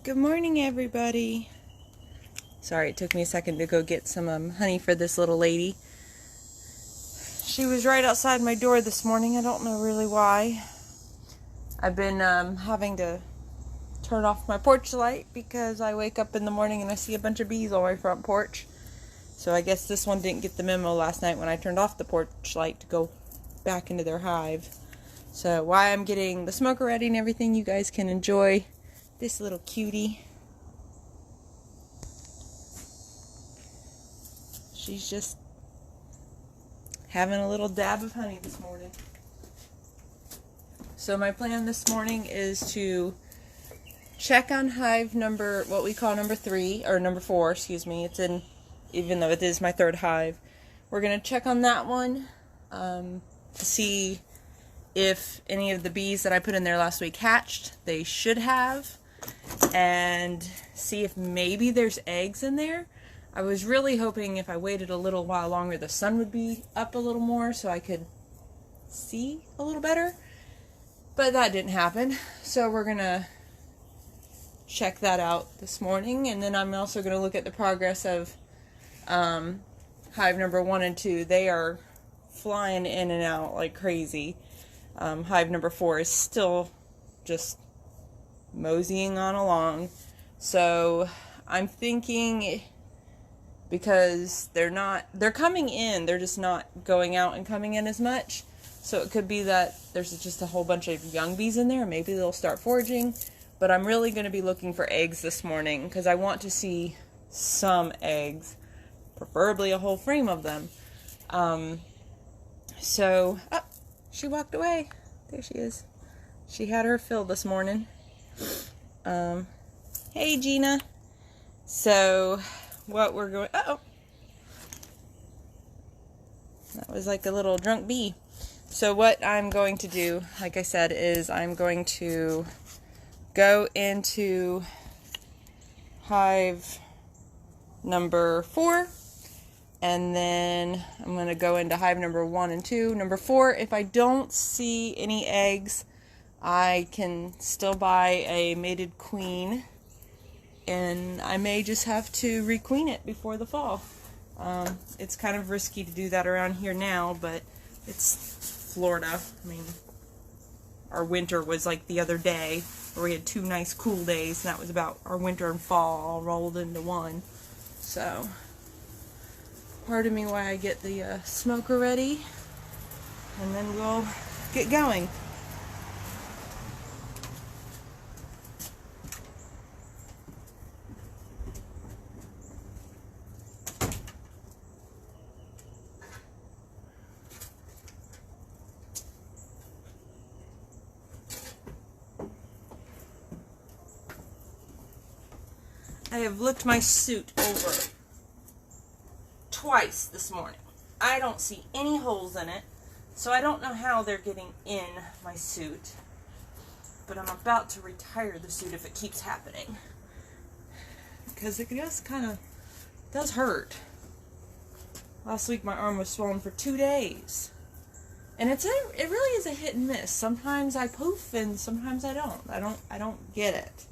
Good morning, everybody. Sorry, it took me a second to go get some honey for this little lady. She was right outside my door this morning. I don't know really why. I've been having to turn off my porch light because I wake up in the morning and I see a bunch of bees on my front porch. So I guess this one didn't get the memo last night when I turned off the porch light to go back into their hive. So while I'm getting the smoker ready and everything, you guys can enjoy this little cutie. She's just having a little dab of honey this morning. So my plan this morning is to check on hive number, what we call number 3, or number 4, excuse me. It's in, even though it is my third hive. We're going to check on that one to see if any of the bees that I put in there last week hatched. They should have. And see if maybe there's eggs in there. I was really hoping if I waited a little while longer the sun would be up a little more so I could see a little better. But that didn't happen. So we're going to check that out this morning. And then I'm also going to look at the progress of hive number 1 and 2. They are flying in and out like crazy. Hive number 4 is still just moseying on along. So I'm thinking, because they're coming in, they're just not going out and coming in as much. So it could be that there's just a whole bunch of young bees in there. Maybe they'll start foraging. But I'm really going to be looking for eggs this morning because I want to see some eggs, preferably a whole frame of them. So, oh, she walked away. There she is. She had her fill this morning. Hey, Gina. So, what we're going... Uh-oh. That was like a little drunk bee. So what I'm going to do, like I said, is I'm going to go into hive number 4, and then I'm going to go into hive number 1 and 2. Number 4, if I don't see any eggs, I can still buy a mated queen, and I may just have to requeen it before the fall. It's kind of risky to do that around here now, but it's Florida. I mean, our winter was like the other day, where we had 2 nice cool days, and that was about our winter and fall all rolled into one. So, pardon me while I get the smoker ready, and then we'll get going. I have looked my suit over twice this morning. I don't see any holes in it, so I don't know how they're getting in my suit. But I'm about to retire the suit if it keeps happening, because it just kind of does hurt. Last week my arm was swollen for 2 days, and it really is a hit and miss. Sometimes I poof and sometimes I don't. I don't get it.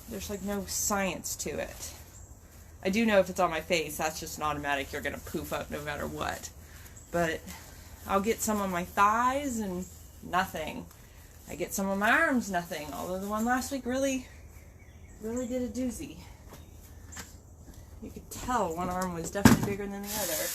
There's like no science to it. I do know if it's on my face, that's just an automatic. You're gonna poof up no matter what. But I'll get some on my thighs and nothing. I get some on my arms, nothing. Although the one last week really did a doozy. You could tell one arm was definitely bigger than the other.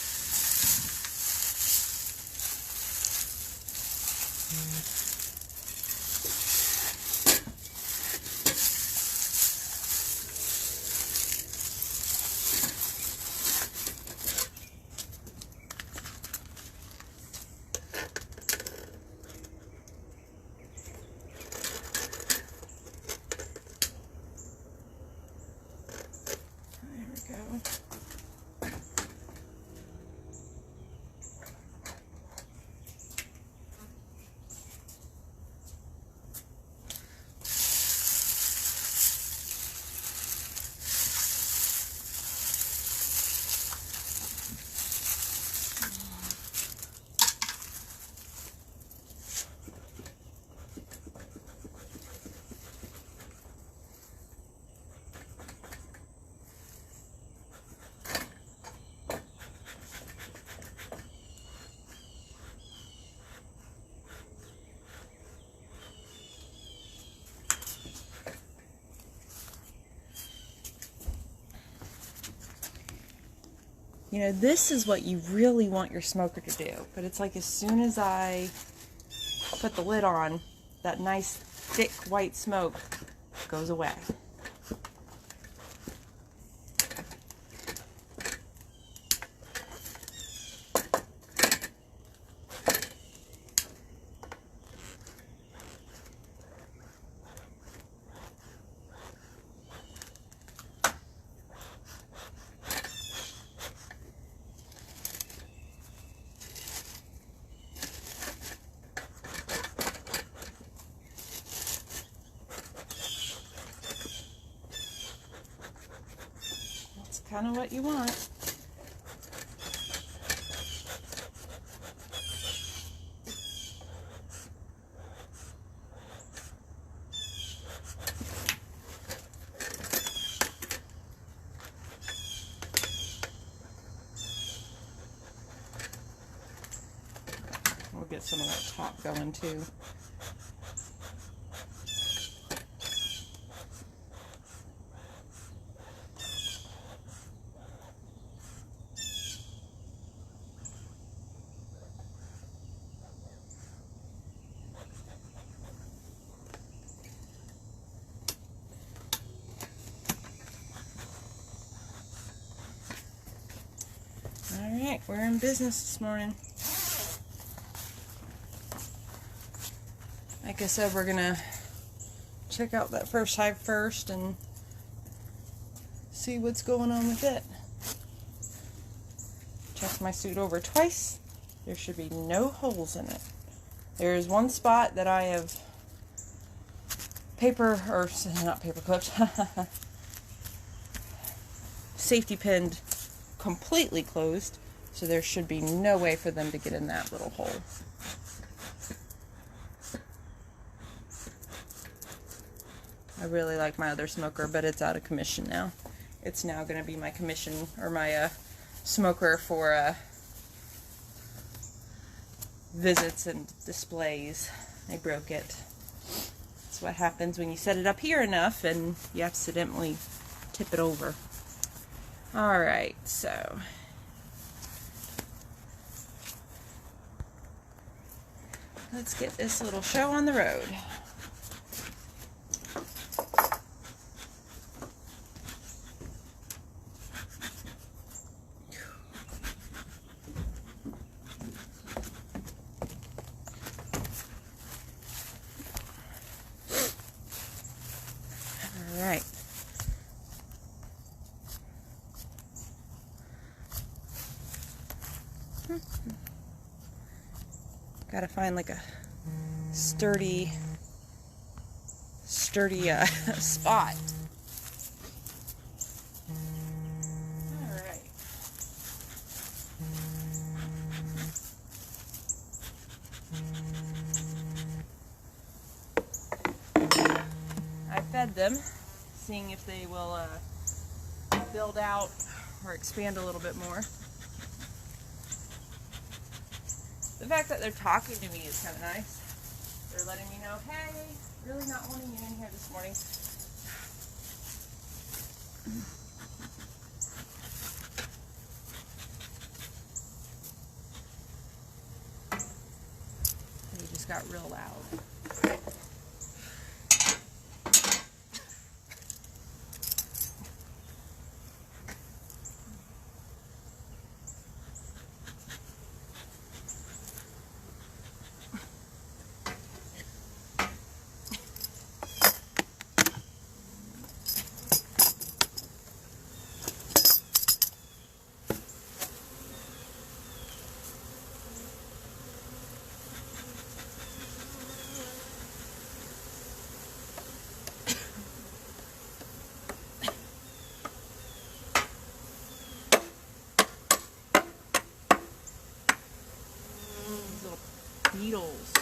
You know, this is what you really want your smoker to do. But it's like as soon as I put the lid on, that nice thick white smoke goes away. Kind of what you want. We'll get some of that top going too. Alright, we're in business this morning. Like I said, we're gonna check out that first hive first and see what's going on with it. Check my suit over twice. There should be no holes in it. There is one spot that I have not paper clipped, safety pinned completely closed, so there should be no way for them to get in that little hole. I really like my other smoker, but it's out of commission now. It's now going to be my commission, or my smoker for visits and displays. I broke it. That's what happens when you set it up here enough and you accidentally tip it over. Alright, so let's get this little show on the road. Alright. Gotta find like a sturdy spot. Alright. I fed them, seeing if they will build out or expand a little bit more. The fact that they're talking to me is kind of nice. They're letting me know, hey, really not wanting you in here this morning. They just got real loud. Beetles.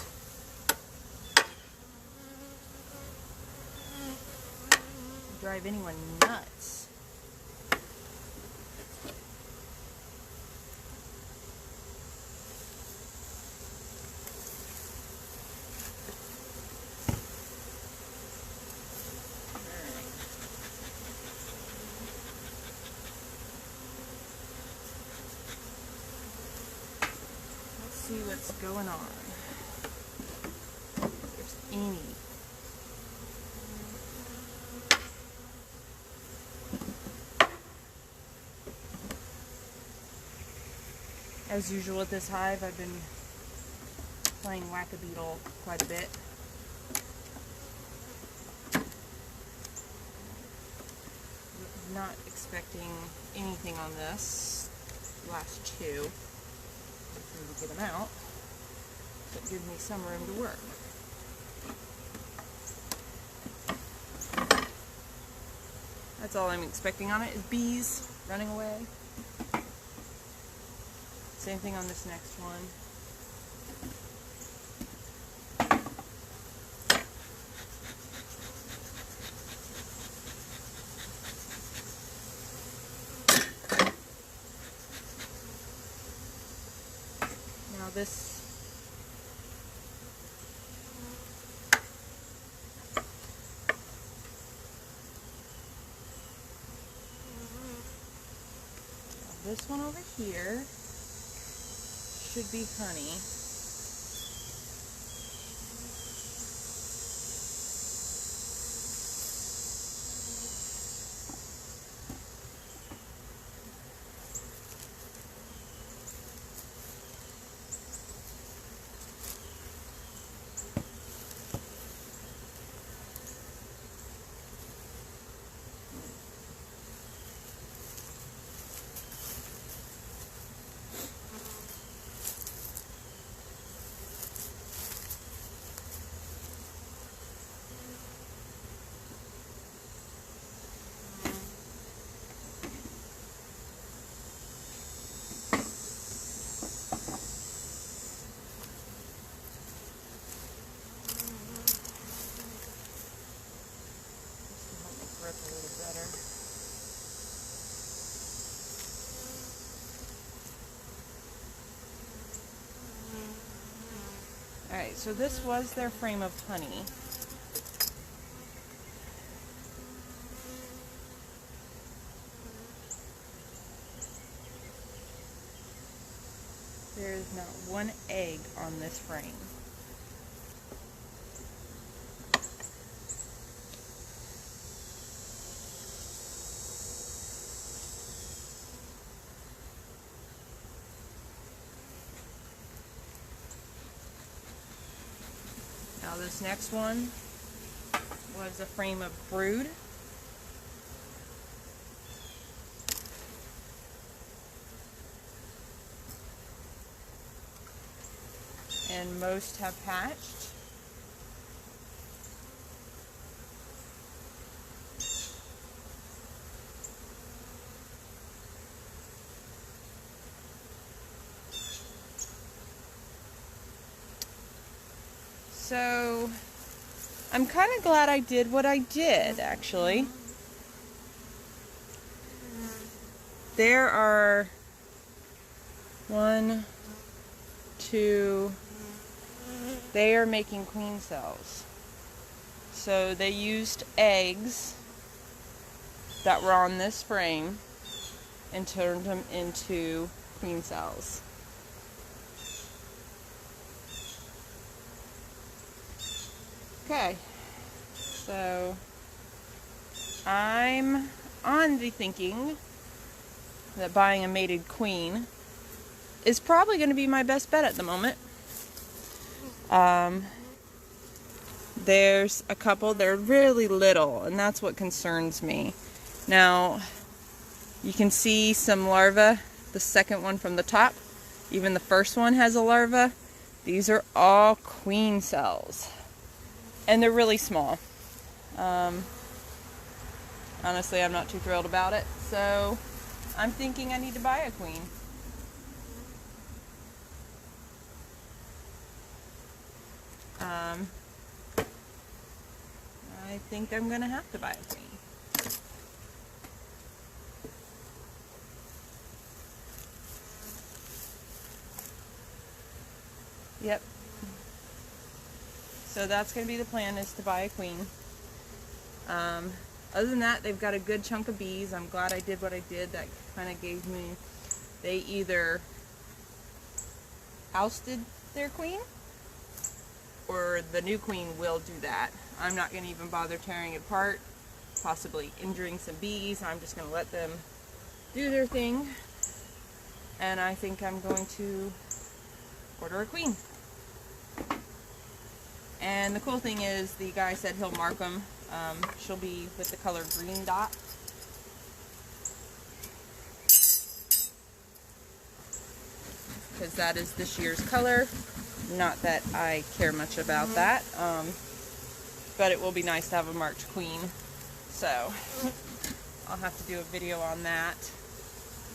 Drive anyone nuts. see what's going on. If there's any. As usual with this hive, I've been playing whack-a-beetle quite a bit. Not expecting anything on this last two. Just need to get them out. So it gives me some room to work. That's all I'm expecting on it is bees running away. Same thing on this next one. Now this one over here should be honey. Grip a little better. Alright, so this was their frame of honey. There is not one egg on this frame. Now this next one was a frame of brood. And most have hatched. So I'm kind of glad I did what I did, actually. There are 1, 2, they are making queen cells. So they used eggs that were on this frame and turned them into queen cells. Okay, so I'm on the thinking that buying a mated queen is probably going to be my best bet at the moment. There's a couple, they're really little, and that's what concerns me. Now, you can see some larvae, the second one from the top. Even the first one has a larva. These are all queen cells. And they're really small. Honestly, I'm not too thrilled about it. So, I'm thinking I need to buy a queen. I think I'm gonna have to buy a queen. Yep. So that's gonna be the plan, is to buy a queen. Other than that, they've got a good chunk of bees. I'm glad I did what I did. That kind of gave me, they either ousted their queen, or the new queen will do that. I'm not going to even bother tearing it apart, possibly injuring some bees. I'm just going to let them do their thing, and I think I'm going to order a queen. And the cool thing is, the guy said he'll mark them. She'll be with the color green dot. Because that is this year's color. Not that I care much about that. But it will be nice to have a marked queen. So, I'll have to do a video on that.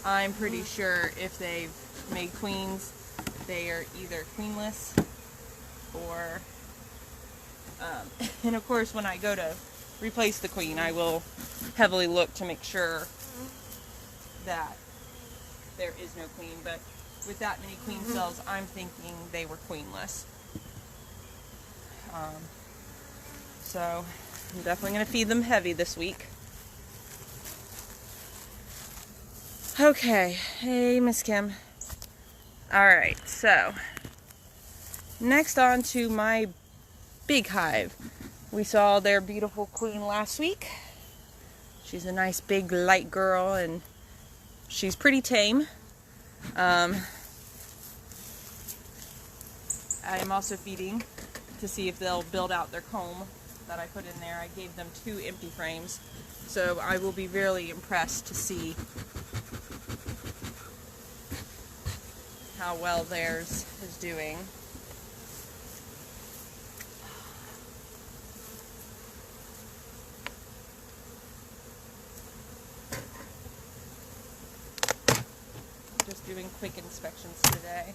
I'm pretty sure if they've made queens, they are either queenless or... and of course, when I go to replace the queen, I will heavily look to make sure that there is no queen. But with that many queen cells, I'm thinking they were queenless. So I'm definitely going to feed them heavy this week. Okay, hey Miss Kim. Alright, so next on to my big hive. We saw their beautiful queen last week. She's a nice big light girl, and she's pretty tame. I am also feeding to see if they'll build out their comb that I put in there. I gave them 2 empty frames, so I will be really impressed to see how well theirs is doing. Just doing quick inspections today.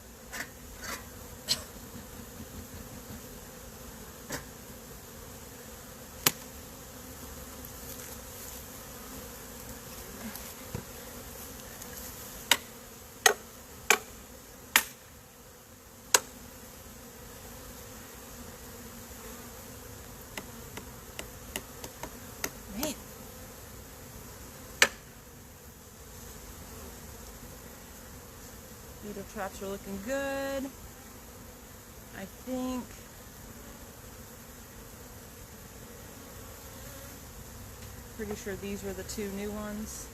Man. Beetle traps are looking good. I think pretty sure these were the 2 new ones.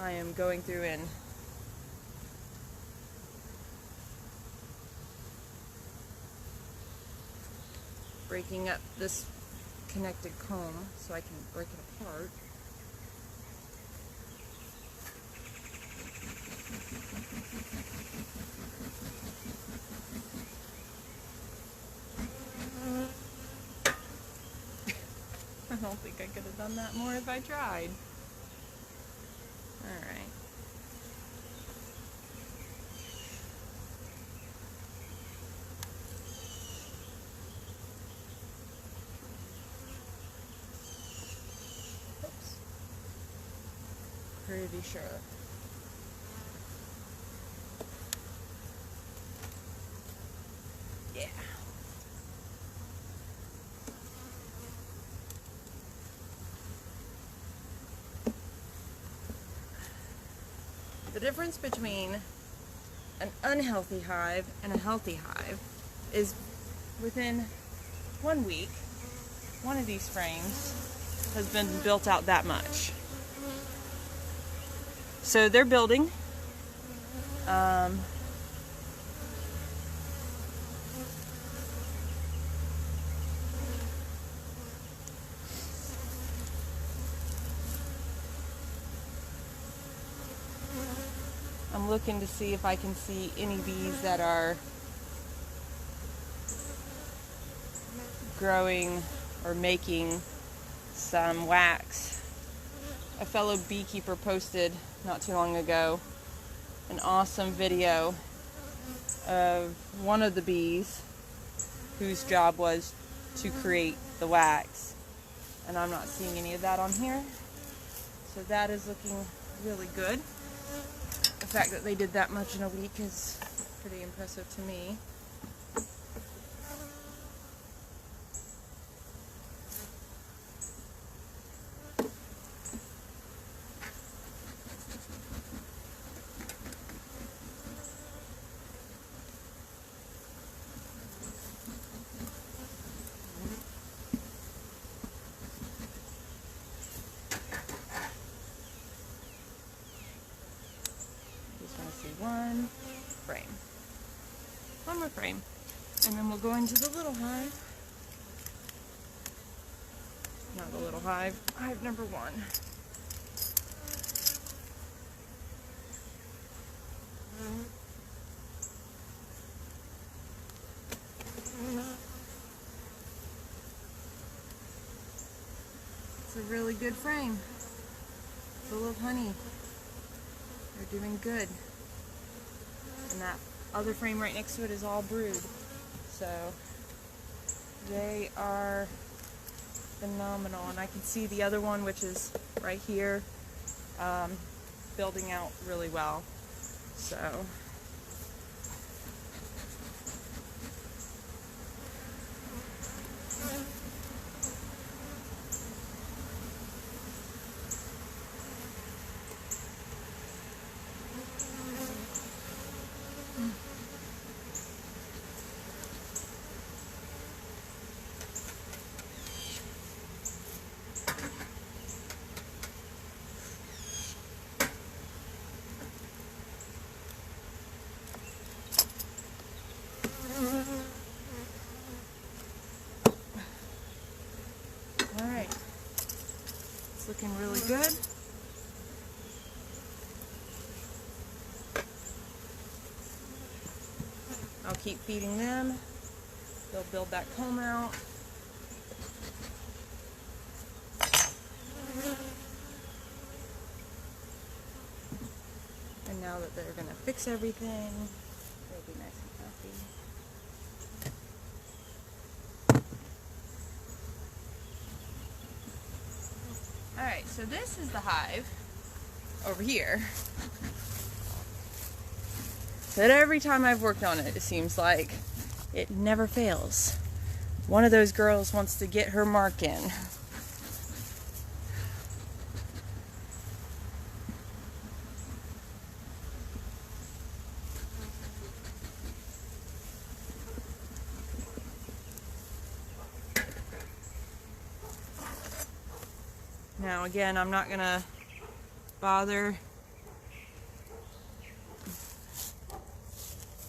I am going through and breaking up this connected comb so I can break it apart. I don't think I could have done that more if I tried. Alright. Oops. Pretty sure. Yeah. The difference between an unhealthy hive and a healthy hive is within 1 week, one of these frames has been built out that much. So they're building. I'm looking to see if I can see any bees that are growing or making some wax. A fellow beekeeper posted not too long ago an awesome video of one of the bees whose job was to create the wax, and I'm not seeing any of that on here, so that is looking really good. fact that they did that much in a week is pretty impressive to me. One more frame, and then we'll go into the little hive. Not the little hive, hive number 1. It's a really good frame, full of honey. They're doing good. And that other frame right next to it is all brood. So they are phenomenal. And I can see the other one, which is right here, building out really well. So alright, it's looking really good. I'll keep feeding them. They'll build that comb out. And now that they're going to fix everything, they'll be nice and happy. Alright, so this is the hive over here that every time I've worked on it, it seems like it never fails. One of those girls wants to get her mark in. Now again, I'm not gonna bother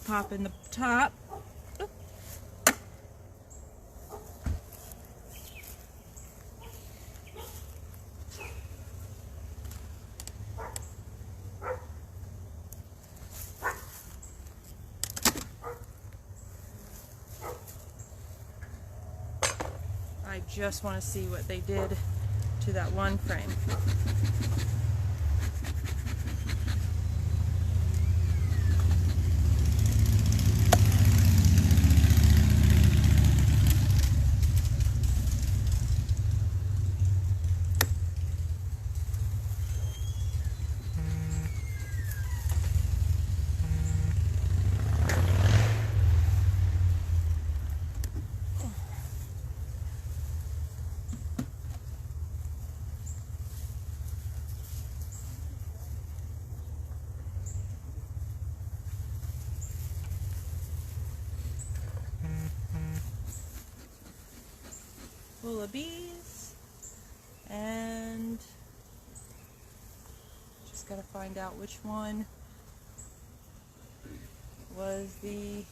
popping the top. I just want to see what they did to that one frame. Full of bees, and just gotta find out which one was the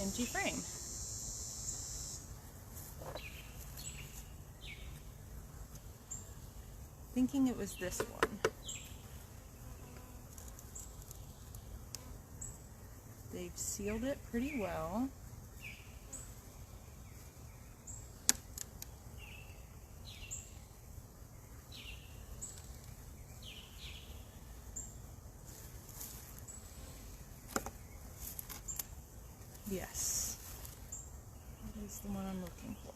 empty frame. Thinking it was this one. They've sealed it pretty well. Yes, that is the one I'm looking for.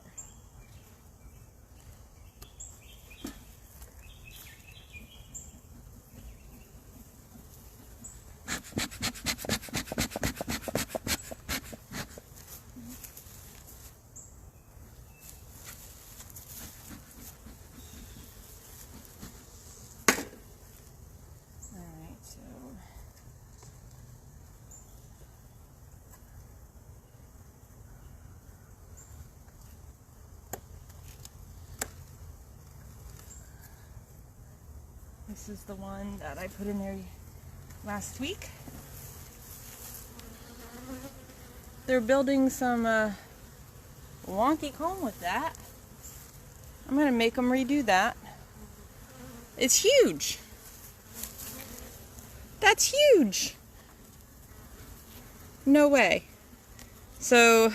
This is the one that I put in there last week. They're building some wonky comb with that. I'm going to make them redo that. It's huge. That's huge. No way. So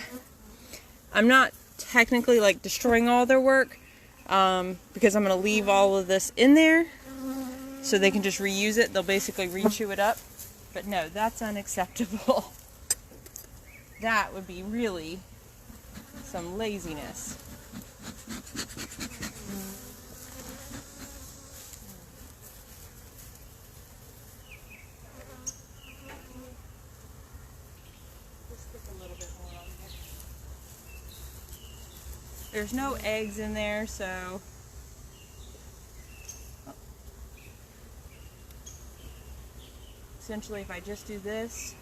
I'm not technically like destroying all their work because I'm going to leave all of this in there so they can just reuse it. They'll basically re-chew it up. But no, that's unacceptable. That would be really some laziness. There's no eggs in there, so essentially if I just do this,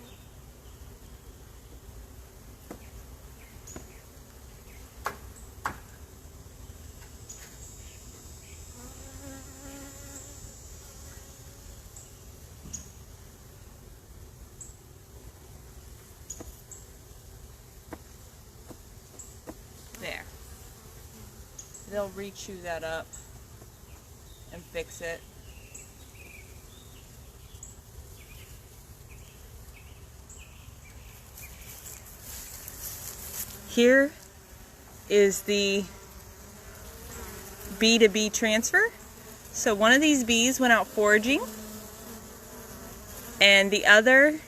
there. They'll re-chew that up and fix it. Here is the bee to bee transfer. So one of these bees went out foraging and the other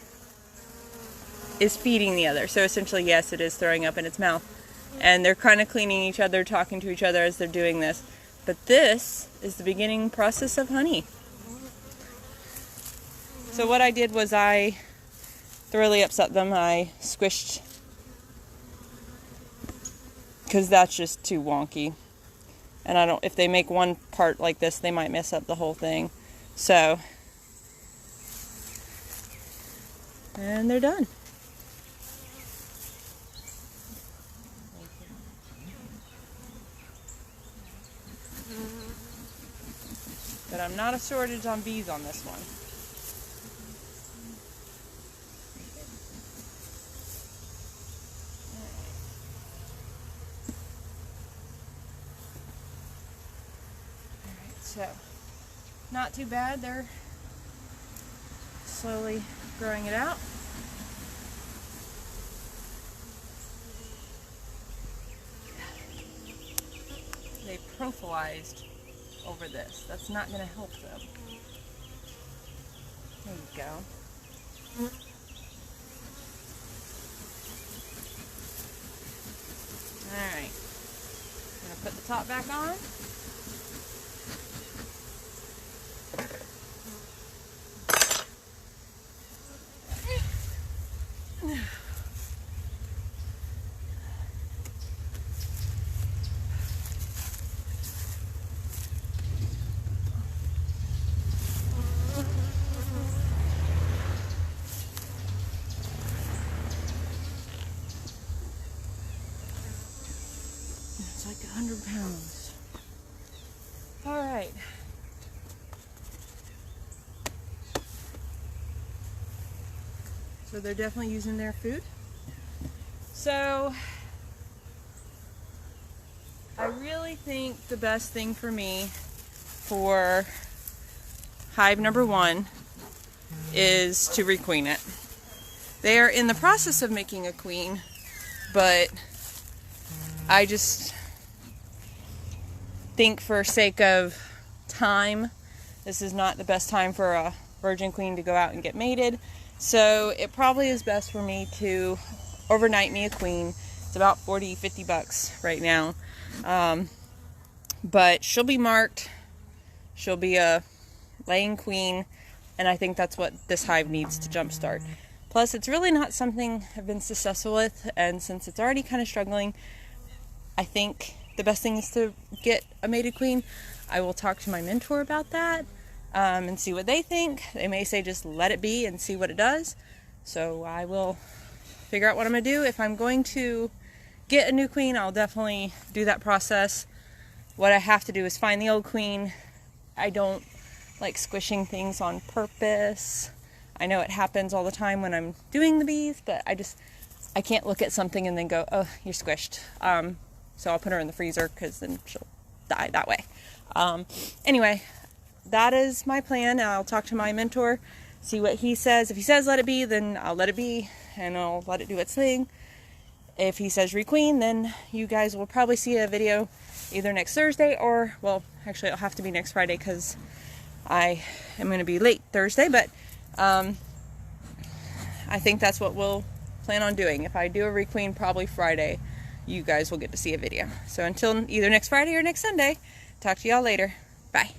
is feeding the other. So essentially, yes, it is throwing up in its mouth. And they're kind of cleaning each other, talking to each other as they're doing this. But this is the beginning process of honey. So what I did was I thoroughly upset them. I squished, because that's just too wonky. And I don't, if they make one part like this, they might mess up the whole thing. So, and they're done. But I'm not a shortage on bees on this one. Alright, so not too bad. They're slowly growing it out. They prophylized over this. That's not going to help them. There you go. Alright. I'm going to put the top back on. It's like 100 pounds. All right. So they're definitely using their food. So I really think the best thing for me for hive number 1 is to requeen it. They are in the process of making a queen, but I just think for sake of time, this is not the best time for a virgin queen to go out and get mated. So it probably is best for me to overnight me a queen. It's about 40-50 bucks right now. But she'll be marked. She'll be a laying queen. And I think that's what this hive needs to jumpstart. Plus, it's really not something I've been successful with. And since it's already kind of struggling, I think the best thing is to get a mated queen. I will talk to my mentor about that and see what they think. They may say just let it be and see what it does. So I will figure out what I'm going to do. If I'm going to get a new queen, I'll definitely do that process. What I have to do is find the old queen. I don't like squishing things on purpose. I know it happens all the time when I'm doing the bees, but I can't look at something and then go, oh, you're squished. So I'll put her in the freezer because then she'll die that way. Anyway, that is my plan. I'll talk to my mentor, see what he says. If he says let it be, then I'll let it be and I'll let it do its thing. If he says requeen, then you guys will probably see a video either next Thursday or, well, actually it'll have to be next Friday because I am going to be late Thursday, but I think that's what we'll plan on doing. If I do a requeen, probably Friday, you guys will get to see a video. So until either next Friday or next Sunday, talk to y'all later. Bye.